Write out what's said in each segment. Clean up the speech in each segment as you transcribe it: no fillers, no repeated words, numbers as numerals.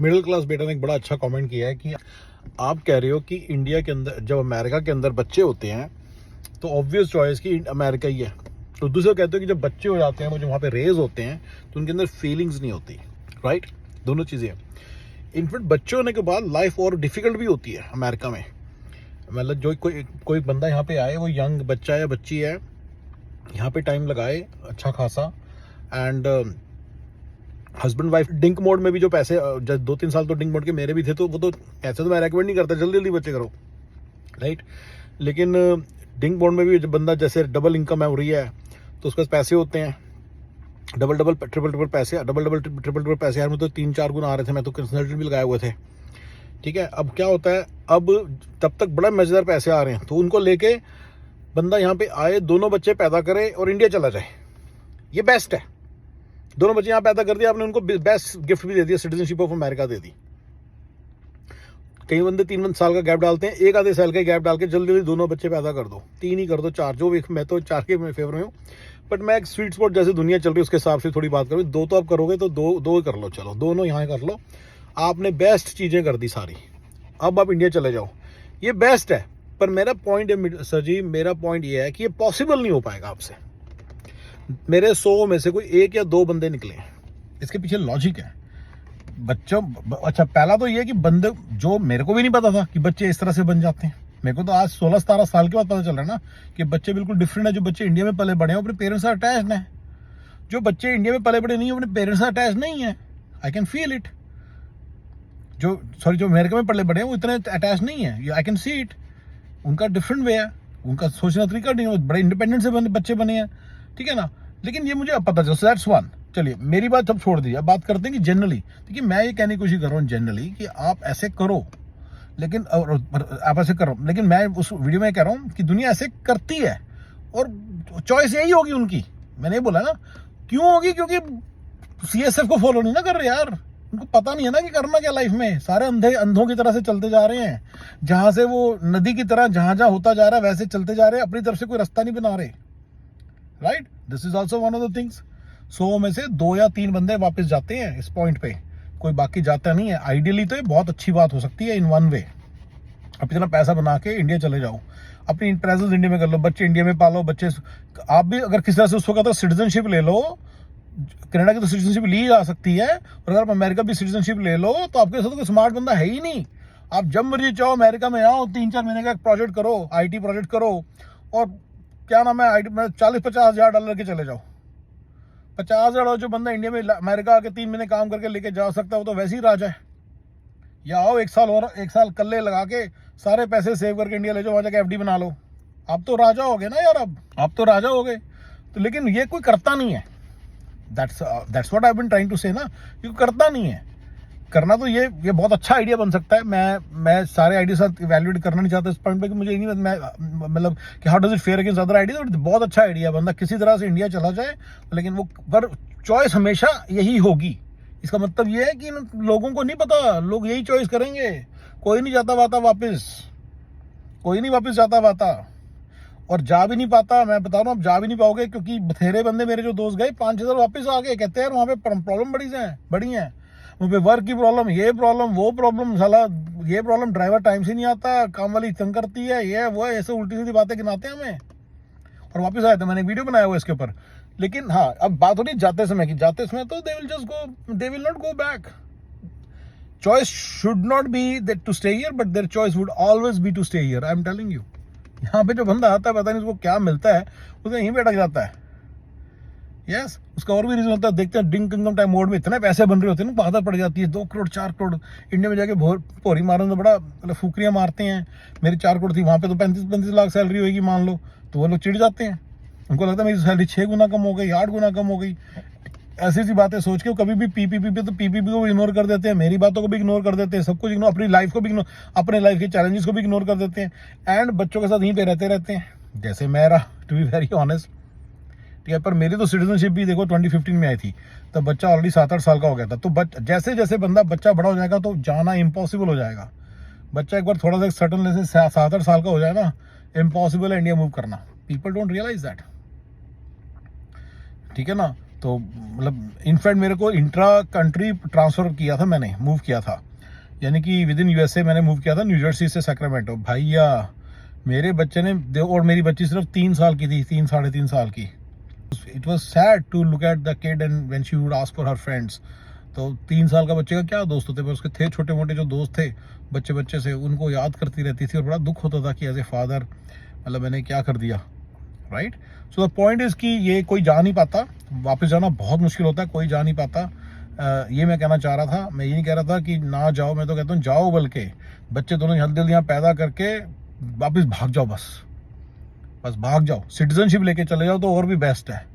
Middle class बेटा ने एक बड़ा अच्छा कमेंट किया है कि आप कह रहे हो कि इंडिया के अंदर जब अमेरिका के अंदर बच्चे होते हैं तो ऑब्वियस चॉइस कि अमेरिका ही है। तो दूसरा कहते हो कि जब बच्चे हो जाते हैं वो जो वहाँ पे रेज होते हैं तो उनके अंदर फीलिंग्स नहीं होती। राइट, दोनों चीज़ें हैं। इनफैक्ट बच्चे होने के बाद लाइफ और डिफिकल्ट भी होती है अमेरिका में। मतलब जो कोई बंदा यहाँ पे आए, वो यंग बच्चा या बच्ची है, यहाँ पे टाइम लगाए अच्छा खासा, and husband wife drink mode में भी जो पैसे, जब 2-3 साल तो डिंक मोड के मेरे भी थे, तो वो तो ऐसे तो मैं रेकमेंड नहीं करता जल्दी जल्दी बच्चे करो, राइट। लेकिन डिंक मोड में भी जब बंदा जैसे डबल इनकम है हो रही है तो उसके पास पैसे होते हैं, ट्रिपल ट्रिपल पैसे यार, मैं तो 3-4 गुना आ रहे थे, मैं तो कंसल्टेंट भी लगाए हुए थे। ठीक है, अब क्या होता है, अब तब तक बड़ा मजेदार पैसे आ रहे हैं तो उनको लेके बंदा यहाँ पे आए, दोनों बच्चे पैदा करे और इंडिया चला जाए, ये बेस्ट है। दोनों बच्चे यहाँ पैदा कर दिया आपने, उनको बेस्ट गिफ्ट भी दे दिया, सिटीजनशिप ऑफ अमेरिका दे दी। कई बंदे 3 साल का गैप डालते हैं, 1 आधे साल का गैप डाल के जल्दी जल्दी दोनों बच्चे पैदा कर दो, 3 ही कर दो, 4, जो भी, मैं तो 4 के फेवर में हूँ। बट मैं एक स्वीट स्पॉट जैसे दुनिया चल रही है उसके हिसाब से थोड़ी बात करूँ, 2 तो आप करोगे तो दो ही कर लो, चलो दोनों यहाँ कर लो, आपने बेस्ट चीज़ें कर दी सारी, अब आप इंडिया चले जाओ, ये बेस्ट है। पर मेरा पॉइंट है सर जी, मेरा पॉइंट ये है कि ये पॉसिबल नहीं हो पाएगा आपसे। मेरे 100 में से कोई 1 या 2 बंदे निकले हैं, इसके पीछे लॉजिक है। बच्चों, अच्छा पहला तो ये कि बंदे, जो मेरे को भी नहीं पता था कि बच्चे इस तरह से बन जाते हैं, मेरे को तो आज 16-17 साल के बाद पता चल रहा है ना कि बच्चे बिल्कुल डिफरेंट है। जो बच्चे इंडिया में पले बड़े हैं अपने पेरेंट्स से अटैच्ड हैं, जो बच्चे इंडिया में पले बड़े नहीं अपने पेरेंट्स से अटैच नहीं है, आई कैन फील इट। जो अमेरिका में पले बड़े हैं वो इतने अटैच नहीं है, आई कैन सी इट। उनका डिफरेंट वे है, उनका सोचने का तरीका नहीं है, बड़े इंडिपेंडेंट से बच्चे बने हैं, ठीक है ना। लेकिन ये मुझे अब पता चला, दैट्स वन। चलिए मेरी बात अब छोड़ दीजिए, अब बात करते हैं कि जनरली, देखिए मैं ये कहने की कोशिश कर रहा हूँ जनरली कि आप ऐसे करो, लेकिन आप ऐसे करो, लेकिन मैं उस वीडियो में कह रहा हूँ कि दुनिया ऐसे करती है और चॉइस यही होगी उनकी। मैंने ये बोला ना, क्यों होगी, क्योंकि CSF को फॉलो नहीं ना कर रहे यार, उनको पता नहीं है ना कि करना क्या लाइफ में, सारे अंधों की तरह से चलते जा रहे हैं, जहां से वो नदी की तरह जहां होता जा रहा है वैसे चलते जा रहे हैं, अपनी तरफ से कोई रास्ता नहीं बना रहे, right. This is also one of the things. 100 में से 2 या 3 बंदे वापस जाते हैं इस पॉइंट पे, कोई बाकी जाता नहीं है। आइडियली तो ये बहुत अच्छी बात हो सकती है इन वन वे, आप इतना पैसा बना के इंडिया चले जाओ, अपनी प्रेजेंस इंडिया में कर लो, बच्चे इंडिया में पालो, बच्चे आप भी अगर किसी तरह से उसको कहते हो सिटीजनशिप ले लो, कनाडा की तो सिटीजनशिप ली जा सकती है, और अगर आप अमेरिका भी सिटीजनशिप ले लो तो आपके साथ कोई स्मार्ट बंदा है ही नहीं। आप जब मर्जी चाहो अमेरिका में आओ, 3-4 महीने का एक प्रोजेक्ट करो, IT प्रोजेक्ट करो, और क्या नाम है, $40-50 हज़ार के चले जाओ। 50 हज़ार जो बंदा इंडिया में अमेरिका आके 3 महीने काम करके लेके जा सकता है वो तो वैसे ही राजा है। या आओ 1 साल और 1 साल कल्ले लगा के सारे पैसे सेव करके इंडिया ले जाओ, वहां जाके FD बना लो, आप तो राजा हो गए ना यार, अब आप तो राजा हो गए। तो लेकिन ये कोई करता नहीं है, that's what I been trying to say ना, ये करता नहीं है। करना तो ये बहुत अच्छा आइडिया बन सकता है। मैं सारे आइडिया साथ इवैल्यूएट करना नहीं चाहता इस पॉइंट पे कि मुझे नहीं, मैं मतलब कि how does it fair against other idea, बहुत अच्छा आइडिया, बंदा किसी तरह से इंडिया चला जाए, लेकिन वो पर चॉइस हमेशा यही होगी। इसका मतलब ये है कि इन लोगों को नहीं पता, लोग यही चॉइस करेंगे, कोई नहीं जाता वाता वापस, कोई नहीं वापस जाता वाता, और जा भी नहीं पाता। मैं बता रहा हूँ, आप जा भी नहीं पाओगे, क्योंकि बथेरे बंदे मेरे जो दोस्त गए 5-6 वापस आ गए, कहते हैं वहाँ पे प्रॉब्लम बड़ी हैं, वहाँ पे वर्क की प्रॉब्लम, ये प्रॉब्लम, वो प्रॉब्लम, साला ये प्रॉब्लम, ड्राइवर टाइम से नहीं आता, काम वाली तंग करती है, ये वो है, ऐसे उल्टी सीधी बातें गिनाते हैं हमें, और वापस आए थे। मैंने एक वीडियो बनाया हुआ इसके ऊपर। लेकिन हाँ, अब बात हो रही जाते समय की, जाते समय तो they will not go back. Choice should not be that to stay here, but their choice would always be to stay here, I am telling you. यहाँ पे जो बंदा आता है पता नहीं उसको क्या मिलता है, उसे यहीं पे अटक जाता है। यस, उसका और भी रीजन होता है, देखते हैं डिंक इनकम टाइम मोड में इतने पैसे बन रहे होते हैं ना, आदत पड़ जाती है 2 करोड़ 4 करोड़, इंडिया में जाके भोरी मारने में बड़ा मतलब फुकरियाँ मारते हैं। मेरी 4 करोड़ थी, वहाँ पे तो 35 लाख सैलरी होगी मान लो, तो वो लोग चिढ़ जाते हैं, उनको लगता है मेरी सैलरी 6 गुना कम हो गई, 8 गुना कम हो गई, ऐसी सी बातें सोच के कभी भी PPP पे तो PPP को इग्नोर कर देते हैं, मेरी बातों को भी इग्नोर कर देते हैं, सब कुछ इग्नोर, अपनी लाइफ को भी इग्नोर, अपने लाइफ के चैलेंजेस को भी इग्नोर कर देते हैं, एंड बच्चों के साथ यहीं पे रहते हैं, जैसे मैं रहा, टू बी वेरी ऑनेस्ट, ठीक है। पर मेरी तो सिटीजनशिप भी देखो 2015 में आई थी, तब बच्चा ऑलरेडी 7-8 साल का हो गया था। तो जैसे जैसे बच्चा बड़ा हो जाएगा तो जाना इम्पॉसिबल हो जाएगा। बच्चा एक बार थोड़ा सा सर्टन से 7-8 साल का हो जाए ना, इम्पॉसिबल है इंडिया मूव करना, पीपल डोंट रियलाइज दैट, ठीक है ना। तो मतलब इनफैक्ट मेरे को इंट्रा कंट्री ट्रांसफ़र किया था, मैंने मूव किया था, यानी कि विद इन यूएसए मैंने मूव किया था न्यू जर्सी से सैक्रामेंटो। भैया मेरे बच्चे ने, और मेरी बच्ची सिर्फ 3 साल की थी, 3 साढ़े 3 साल की। It was sad to look at the kid and when she would ask for her friends. तो 3 साल का बच्चे का क्या दोस्त होते, पर उसके थे छोटे मोटे जो दोस्त थे बच्चे से, उनको याद करती रहती थी और बड़ा दुख होता था कि एज ए फादर मतलब मैंने क्या कर दिया, right. So the point is कि ये कोई जा नहीं पाता, वापस जाना बहुत मुश्किल होता है, कोई जा नहीं पाता। ये मैं कहना चाह रहा था। मैं ये नहीं कह रहा था कि ना जाओ, मैं तो कहता हूँ जाओ, बल्कि बच्चे दोनों जल्दी जल्दी यहाँ पैदा करके वापस भाग जाओ, बस भाग जाओ, सिटीजनशिप लेके चले जाओ तो और भी बेस्ट है।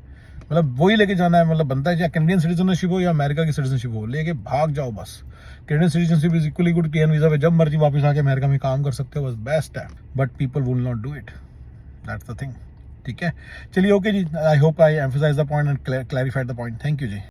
मतलब वही लेके जाना है, मतलब बनता है चाहे कैनेडियन सिटीजनशिप हो या अमेरिका की सिटीजनशिप हो, लेके भाग जाओ बस। Canadian citizenship is equally good, PN visa पे जब मर्जी वापस आके अमेरिका में काम कर सकते हो, बस बेस्ट है। But people will not do it, that's the thing. ठीक है, चलिए ओके जी, I hope I emphasise the point and clarified the point. Thank you ji.